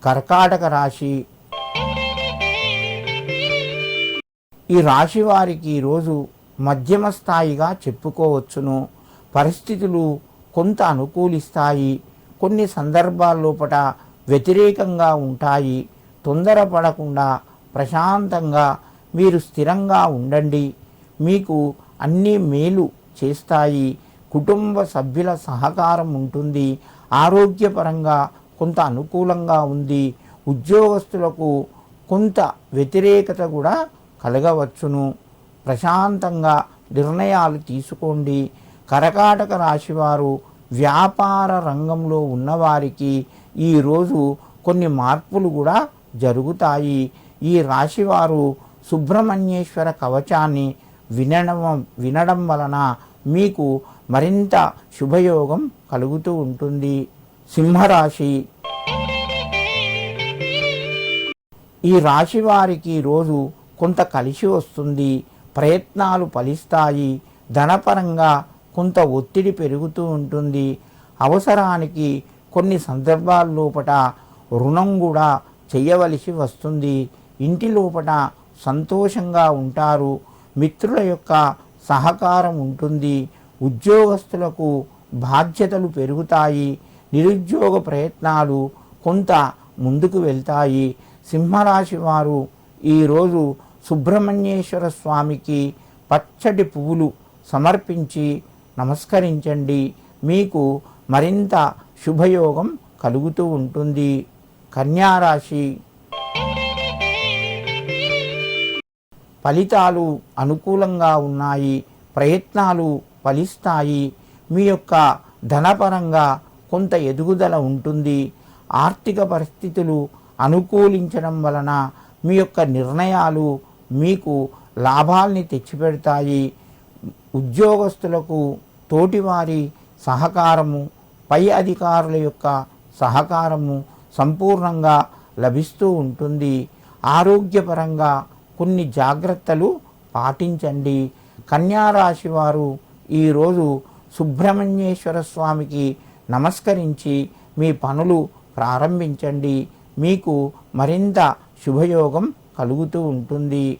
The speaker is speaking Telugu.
కర్కాటక రాశి. ఈ రాశి వారికి ఈరోజు మధ్యమ స్థాయిగా చెప్పుకోవచ్చును. పరిస్థితులు కొంత అనుకూలిస్తాయి, కొన్ని సందర్భాల్లోపట వ్యతిరేకంగా ఉంటాయి. తొందరపడకుండా ప్రశాంతంగా మీరు స్థిరంగా ఉండండి. మీకు అన్ని మేలు చేస్తాయి. కుటుంబ సభ్యుల సహకారం ఉంటుంది. ఆరోగ్యపరంగా కొంత అనుకూలంగా ఉంది. ఉద్యోగస్తులకు కొంత వ్యతిరేకత కూడా కలగవచ్చును. ప్రశాంతంగా నిర్ణయాలు తీసుకోండి. కర్కాటక రాశివారు వ్యాపార రంగంలో ఉన్నవారికి ఈరోజు కొన్ని మార్పులు కూడా జరుగుతాయి. ఈ రాశివారు సుబ్రహ్మణ్యేశ్వర కవచాన్ని వినడం వలన మీకు మరింత శుభయోగం కలుగుతూ ఉంటుంది. సింహరాశి. ఈ రాశి వారికి రోజు కొంత కలిసి వస్తుంది. ప్రయత్నాలు ఫలిస్తాయి. ధనపరంగా కొంత ఒత్తిడి పెరుగుతూ ఉంటుంది. అవసరానికి కొన్ని సందర్భాల్లోపట రుణం కూడా చేయవలసి వస్తుంది. ఇంటి లోపల సంతోషంగా ఉంటారు. మిత్రుల యొక్క సహకారం ఉంటుంది. ఉద్యోగస్తులకు బాధ్యతలు పెరుగుతాయి. నిరుద్యోగ ప్రయత్నాలు కొంత ముందుకు వెళ్తాయి. సింహరాశి వారు ఈరోజు సుబ్రహ్మణ్యేశ్వర స్వామికి పచ్చటి పువ్వులు సమర్పించి నమస్కరించండి. మీకు మరింత శుభయోగం కలుగుతూ ఉంటుంది. కన్యారాశి. ఫలితాలు అనుకూలంగా ఉన్నాయి. ప్రయత్నాలు ఫలిస్తాయి. మీ యొక్క ధనపరంగా కొంత ఎదుగుదల ఉంటుంది. ఆర్థిక పరిస్థితులు అనుకూలించడం వలన మీ యొక్క నిర్ణయాలు మీకు లాభాల్ని తెచ్చిపెడతాయి. ఉద్యోగస్తులకు తోటివారి సహకారము, పై అధికారుల యొక్క సహకారము సంపూర్ణంగా లభిస్తూ ఉంటుంది. ఆరోగ్యపరంగా కొన్ని జాగ్రత్తలు పాటించండి. కన్యారాశి వారు ఈరోజు సుబ్రహ్మణ్యేశ్వర స్వామికి నమస్కరించి మీ పనులు ప్రారంభించండి. మీకు మరింత శుభయోగం కలుగుతూ ఉంటుంది.